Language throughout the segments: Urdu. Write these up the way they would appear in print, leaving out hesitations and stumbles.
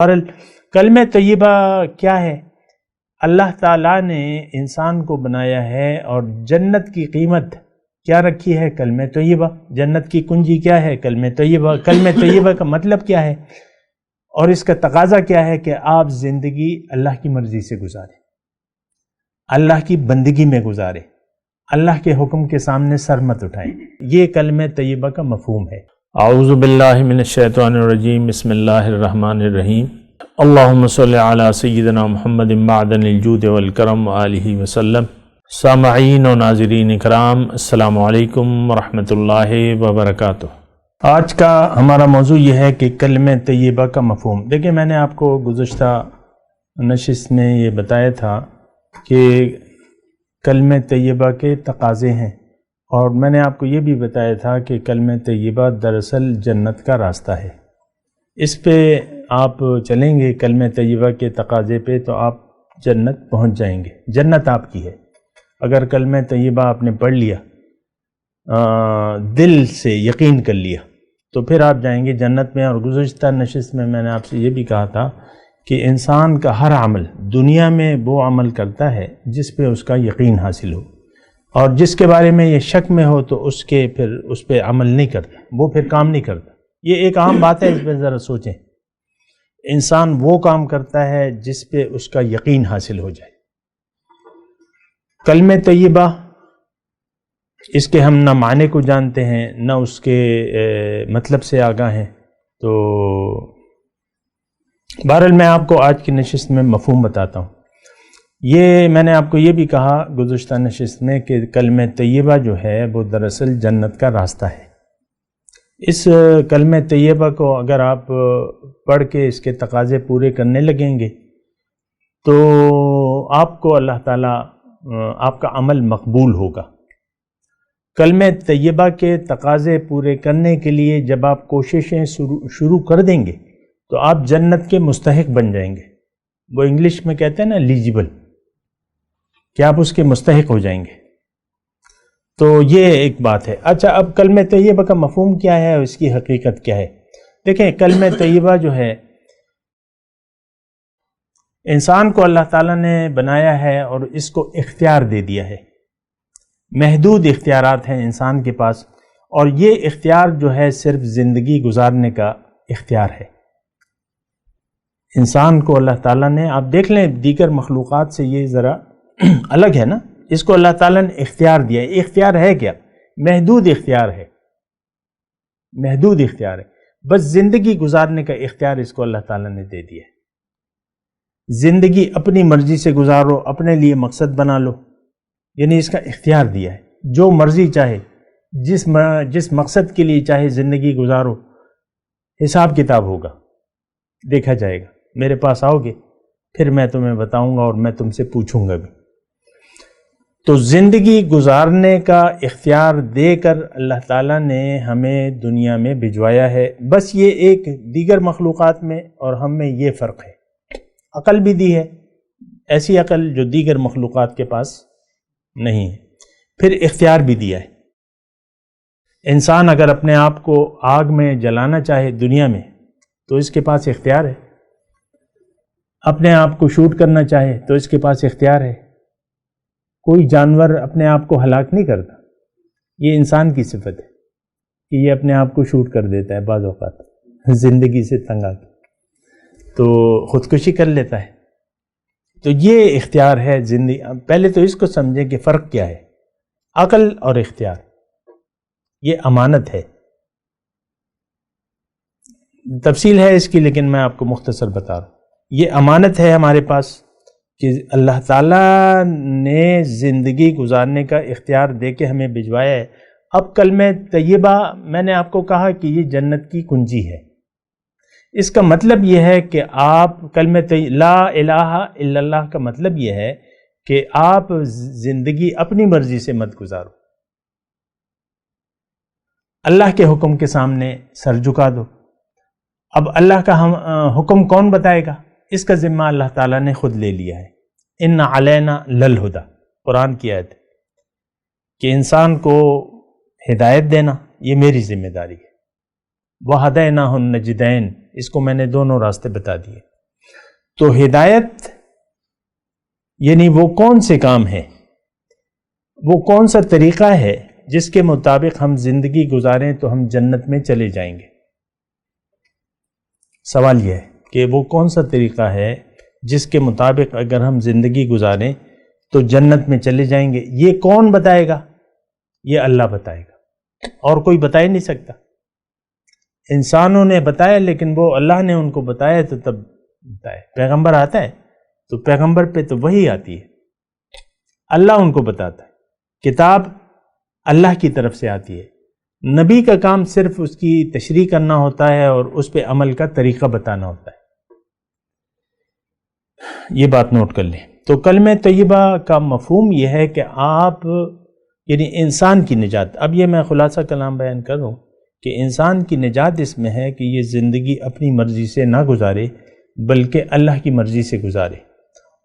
اور کلمہ طیبہ کیا ہے؟ اللہ تعالیٰ نے انسان کو بنایا ہے اور جنت کی قیمت کیا رکھی ہے؟ کلمہ طیبہ۔ جنت کی کنجی کیا ہے؟ کلمہ طیبہ۔ کلمہ طیبہ کا مطلب کیا ہے اور اس کا تقاضا کیا ہے کہ آپ زندگی اللہ کی مرضی سے گزاریں، اللہ کی بندگی میں گزاریں، اللہ کے حکم کے سامنے سر مت اٹھائیں۔ یہ کلمہ طیبہ کا مفہوم ہے۔ اعوذ باللہ من الشیطان الرجیم، بسم اللہ الرحمن الرحیم۔ اللہم صلی علی سیدنا محمد معدن الجود والکرم وآلہ وسلم۔ سامعین و ناظرین اکرام، السلام علیکم ورحمۃ اللہ وبرکاتہ۔ آج کا ہمارا موضوع یہ ہے کہ کلمہ طیبہ کا مفہوم۔ دیکھیں، میں نے آپ کو گزشتہ نشست میں یہ بتایا تھا کہ کلمہ طیبہ کے تقاضے ہیں، اور میں نے آپ کو یہ بھی بتایا تھا کہ کلمہ طیبہ دراصل جنت کا راستہ ہے۔ اس پہ آپ چلیں گے کلمہ طیبہ کے تقاضے پہ تو آپ جنت پہنچ جائیں گے۔ جنت آپ کی ہے اگر کلمہ طیبہ آپ نے پڑھ لیا، دل سے یقین کر لیا، تو پھر آپ جائیں گے جنت میں۔ اور گزشتہ نشست میں نے آپ سے یہ بھی کہا تھا کہ انسان کا ہر عمل دنیا میں وہ عمل کرتا ہے جس پہ اس کا یقین حاصل ہو، اور جس کے بارے میں یہ شک میں ہو تو اس پہ عمل نہیں کرتا، وہ پھر کام نہیں کرتا۔ یہ ایک عام بات ہے، اس پہ ذرا سوچیں۔ انسان وہ کام کرتا ہے جس پہ اس کا یقین حاصل ہو جائے۔ کلمہ طیبہ، اس کے ہم نہ معنی کو جانتے ہیں نہ اس کے مطلب سے آگاہ ہیں، تو بہرحال میں آپ کو آج کی نشست میں مفہوم بتاتا ہوں۔ یہ میں نے آپ کو یہ بھی کہا گزشتہ نشست میں کہ کلمہ طیبہ جو ہے وہ دراصل جنت کا راستہ ہے۔ اس کلمہ طیبہ کو اگر آپ پڑھ کے اس کے تقاضے پورے کرنے لگیں گے تو آپ کو اللہ تعالیٰ آپ کا عمل مقبول ہوگا۔ کلمہ طیبہ کے تقاضے پورے کرنے کے لیے جب آپ کوششیں شروع کر دیں گے تو آپ جنت کے مستحق بن جائیں گے۔ وہ انگلش میں کہتے ہیں نا ایلیجیبل، کہ آپ اس کے مستحق ہو جائیں گے۔ تو یہ ایک بات ہے۔ اچھا، اب کلمہ طیبہ کا مفہوم کیا ہے اور اس کی حقیقت کیا ہے؟ دیکھیں، کلمہ طیبہ جو ہے انسان کو اللہ تعالیٰ نے بنایا ہے اور اس کو اختیار دے دیا ہے۔ محدود اختیارات ہیں انسان کے پاس، اور یہ اختیار جو ہے صرف زندگی گزارنے کا اختیار ہے۔ انسان کو اللہ تعالیٰ نے، آپ دیکھ لیں دیگر مخلوقات سے یہ ذرا الگ ہے نا، اس کو اللہ تعالیٰ نے اختیار دیا ہے۔ اختیار ہے کیا؟ محدود اختیار ہے، محدود اختیار ہے۔ بس زندگی گزارنے کا اختیار اس کو اللہ تعالیٰ نے دے دیا ہے۔ زندگی اپنی مرضی سے گزارو، اپنے لیے مقصد بنا لو، یعنی اس کا اختیار دیا ہے۔ جو مرضی چاہے، جس مقصد کے لیے چاہے زندگی گزارو، حساب کتاب ہوگا، دیکھا جائے گا۔ میرے پاس آؤ گے پھر میں تمہیں بتاؤں گا اور میں تم سے پوچھوں گا بھی۔ تو زندگی گزارنے کا اختیار دے کر اللہ تعالیٰ نے ہمیں دنیا میں بھجوایا ہے۔ بس یہ ایک دیگر مخلوقات میں اور ہم میں یہ فرق ہے۔ عقل بھی دی ہے، ایسی عقل جو دیگر مخلوقات کے پاس نہیں ہے۔ پھر اختیار بھی دیا ہے۔ انسان اگر اپنے آپ کو آگ میں جلانا چاہے دنیا میں تو اس کے پاس اختیار ہے۔ اپنے آپ کو شوٹ کرنا چاہے تو اس کے پاس اختیار ہے۔ کوئی جانور اپنے آپ کو ہلاک نہیں کرتا، یہ انسان کی صفت ہے کہ یہ اپنے آپ کو شوٹ کر دیتا ہے بعض اوقات زندگی سے تنگ آ کے، تو خودکشی کر لیتا ہے۔ تو یہ اختیار ہے زندگی۔ پہلے تو اس کو سمجھیں کہ فرق کیا ہے۔ عقل اور اختیار یہ امانت ہے۔ تفصیل ہے اس کی، لیکن میں آپ کو مختصر بتا رہا ہوں۔ یہ امانت ہے ہمارے پاس کہ اللہ تعالیٰ نے زندگی گزارنے کا اختیار دے کے ہمیں بھجوایا ہے۔ اب کلمہ طیبہ، میں نے آپ کو کہا کہ یہ جنت کی کنجی ہے۔ اس کا مطلب یہ ہے کہ آپ کلمہ لا الہ الا اللہ کا مطلب یہ ہے کہ آپ زندگی اپنی مرضی سے مت گزارو، اللہ کے حکم کے سامنے سر جھکا دو۔ اب اللہ کا حکم کون بتائے گا؟ اس کا ذمہ اللہ تعالیٰ نے خود لے لیا ہے۔ ان علینا للہدی، قرآن کی آیت ہے کہ انسان کو ہدایت دینا یہ میری ذمہ داری ہے۔ وَہَدَيْنَاهُ النَّجْدَيْنِ، اس کو میں نے دونوں راستے بتا دیے۔ تو ہدایت یعنی وہ کون سے کام ہے، وہ کون سا طریقہ ہے جس کے مطابق ہم زندگی گزاریں تو ہم جنت میں چلے جائیں گے؟ سوال یہ ہے کہ وہ کون سا طریقہ ہے جس کے مطابق اگر ہم زندگی گزاریں تو جنت میں چلے جائیں گے؟ یہ کون بتائے گا؟ یہ اللہ بتائے گا، اور کوئی بتا ہی نہیں سکتا۔ انسانوں نے بتایا، لیکن وہ اللہ نے ان کو بتایا تو تب بتایا۔ پیغمبر آتا ہے تو پیغمبر پہ تو وہی آتی ہے، اللہ ان کو بتاتا ہے، کتاب اللہ کی طرف سے آتی ہے، نبی کا کام صرف اس کی تشریح کرنا ہوتا ہے اور اس پہ عمل کا طریقہ بتانا ہوتا ہے۔ یہ بات نوٹ کر لیں۔ تو کلمہ طیبہ کا مفہوم یہ ہے کہ آپ یعنی انسان کی نجات، اب یہ میں خلاصہ کلام بیان کر رہا ہوں کہ انسان کی نجات اس میں ہے کہ یہ زندگی اپنی مرضی سے نہ گزارے بلکہ اللہ کی مرضی سے گزارے،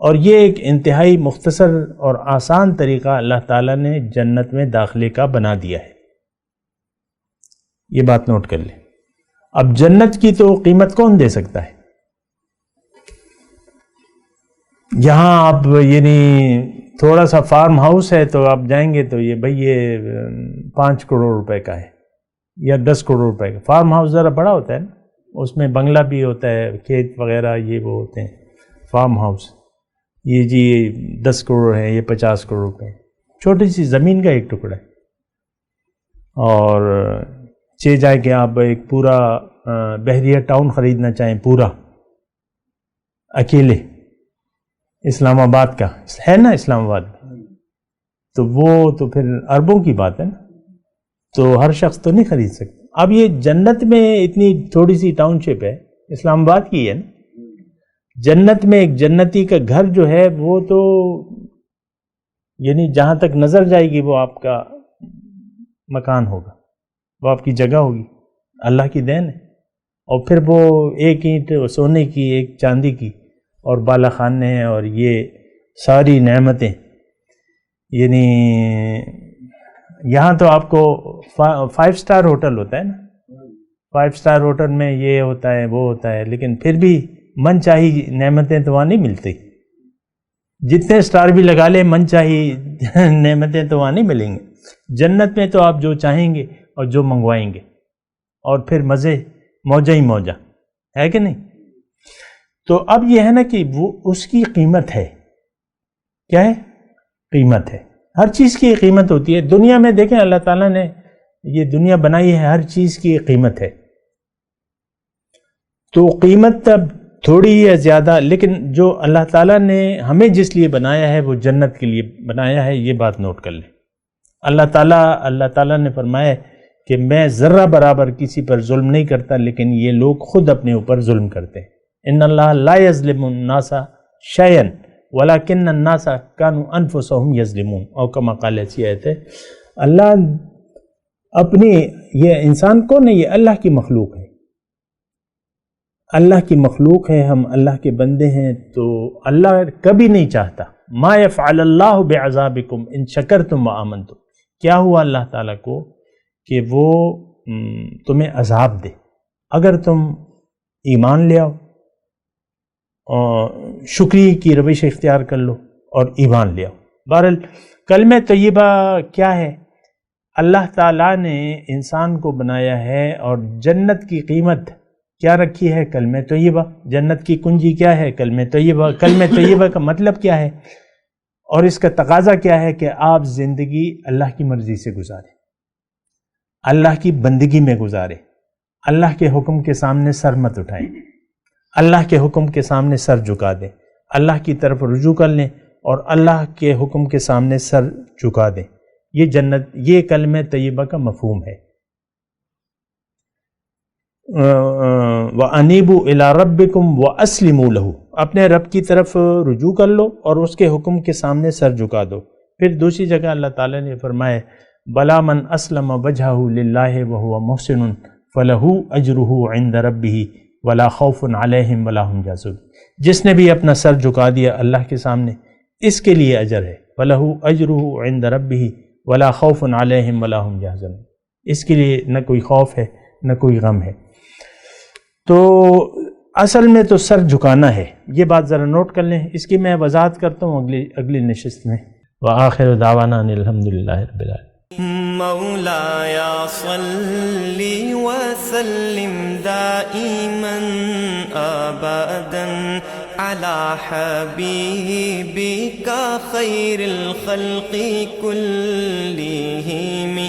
اور یہ ایک انتہائی مختصر اور آسان طریقہ اللہ تعالیٰ نے جنت میں داخلے کا بنا دیا ہے۔ یہ بات نوٹ کر لیں۔ اب جنت کی تو قیمت کون دے سکتا ہے؟ یہاں آپ یعنی تھوڑا سا فارم ہاؤس ہے تو آپ جائیں گے تو یہ بھئی یہ 5 کروڑ روپے کا ہے یا 10 کروڑ روپے کا۔ فارم ہاؤس ذرا بڑا ہوتا ہے نا، اس میں بنگلہ بھی ہوتا ہے، کھیت وغیرہ یہ وہ ہوتے ہیں فارم ہاؤس۔ یہ جی 10 کروڑ ہے، یہ 50 کروڑ روپے، چھوٹی سی زمین کا ایک ٹکڑا ہے۔ اور جائے کہ آپ ایک پورا بحریہ ٹاؤن خریدنا چاہیں، پورا اکیلے، اسلام آباد کا ہے نا، اسلام آباد تو وہ تو پھر اربوں کی بات ہے نا، تو ہر شخص تو نہیں خرید سکتا۔ اب یہ جنت میں اتنی تھوڑی سی ٹاؤن شپ ہے، اسلام آباد کی ہے نا، جنت میں ایک جنتی کا گھر جو ہے وہ تو یعنی جہاں تک نظر جائے گی وہ آپ کا مکان ہوگا، وہ آپ کی جگہ ہوگی، اللہ کی دین ہے۔ اور پھر وہ ایک اینٹ سونے کی، ایک چاندی کی، اور بالا خانے ہیں، اور یہ ساری نعمتیں، یعنی یہاں تو آپ کو 5 سٹار ہوٹل ہوتا ہے نا، 5 سٹار ہوٹل میں یہ ہوتا ہے وہ ہوتا ہے، لیکن پھر بھی من چاہی نعمتیں تو وہاں نہیں ملتی، جتنے سٹار بھی لگا لیں من چاہی نعمتیں تو وہاں نہیں ملیں گے۔ جنت میں تو آپ جو چاہیں گے اور جو منگوائیں گے، اور پھر مزے موجہ ہی موجہ ہے کہ نہیں؟ تو اب یہ ہے نا کہ وہ اس کی قیمت ہے، کیا ہے؟ قیمت ہے، ہر چیز کی قیمت ہوتی ہے دنیا میں۔ دیکھیں اللہ تعالیٰ نے یہ دنیا بنائی ہے، ہر چیز کی قیمت ہے، تو قیمت اب تھوڑی یا زیادہ، لیکن جو اللہ تعالیٰ نے ہمیں جس لیے بنایا ہے وہ جنت کے لیے بنایا ہے، یہ بات نوٹ کر لیں۔ اللہ تعالیٰ نے فرمایا کہ میں ذرہ برابر کسی پر ظلم نہیں کرتا، لیکن یہ لوگ خود اپنے اوپر ظلم کرتے ہیں۔ ان اللہ لا یظلم الناس شیئا ولکن الناس کانوا انفسهم یظلمون، اور کما قال ایسی آیت ہے، اللہ اپنی، یہ انسان کون ہے؟ یہ اللہ کی مخلوق ہے، اللہ کی مخلوق ہے، ہم اللہ کے بندے ہیں، تو اللہ کبھی نہیں چاہتا ما یفعل اللہ بعذابکم ان شکرتم وآمنتم، کیا ہوا اللہ تعالیٰ کو کہ وہ تمہیں عذاب دے اگر تم ایمان لے آؤ اور شکری کی روش اختیار کر لو اور ایمان لے آؤ۔ بہرحال کلمہ طیبہ کیا ہے؟ اللہ تعالیٰ نے انسان کو بنایا ہے، اور جنت کی قیمت کیا رکھی ہے؟ کلمہ طیبہ۔ جنت کی کنجی کیا ہے؟ کلمہ طیبہ۔ کلمہ طیبہ کا مطلب کیا ہے اور اس کا تقاضا کیا ہے؟ کہ آپ زندگی اللہ کی مرضی سے گزاریں، اللہ کی بندگی میں گزاریں، اللہ کے حکم کے سامنے سر مت اٹھائیں، اللہ کے حکم کے سامنے سر جھکا دیں، اللہ کی طرف رجوع کر لیں اور اللہ کے حکم کے سامنے سر جھکا دیں۔ یہ جنت، یہ کلمہ طیبہ کا مفہوم ہے۔ وَأَنِيبُوا إِلَىٰ رَبِّكُمْ وَأَسْلِمُوا لَهُ، اپنے رب کی طرف رجوع کر لو اور اس کے حکم کے سامنے سر جھکا دو۔ پھر دوسری جگہ اللہ تعالیٰ نے فرمایا بَلَا مَنْ أَسْلَمَ وَجْهَهُ لِلَّهِ وَهُوَ مُحْسِنٌ فَلَهُ أَجْرُهُ عِنْدَ رَبِّهِ وَلَا خَوْفٌ عَلَيْهِمْ وَلَا هُمْ يَحْزَنُونَ، جس نے بھی اپنا سر جھکا دیا اللہ کے سامنے، اس کے لیے اجر ہے، فَلَهُ أَجْرُهُ عِنْدَ رَبِّهِ وَلَا خَوْفٌ عَلَيْهِمْ وَلَا هُمْ يَحْزَنُونَ، اس کے لیے نہ کوئی خوف ہے نہ کوئی غم ہے۔ تو اصل میں تو سر جھکانا ہے، یہ بات ذرا نوٹ کر لیں، اس کی میں وضاحت کرتا ہوں اگلی نشست میں۔ وآخر دعوانا ان الحمدللہ رب العالمین۔ مولاي صل وسلم دائما ابدا على حبيبك خير الخلق كلهم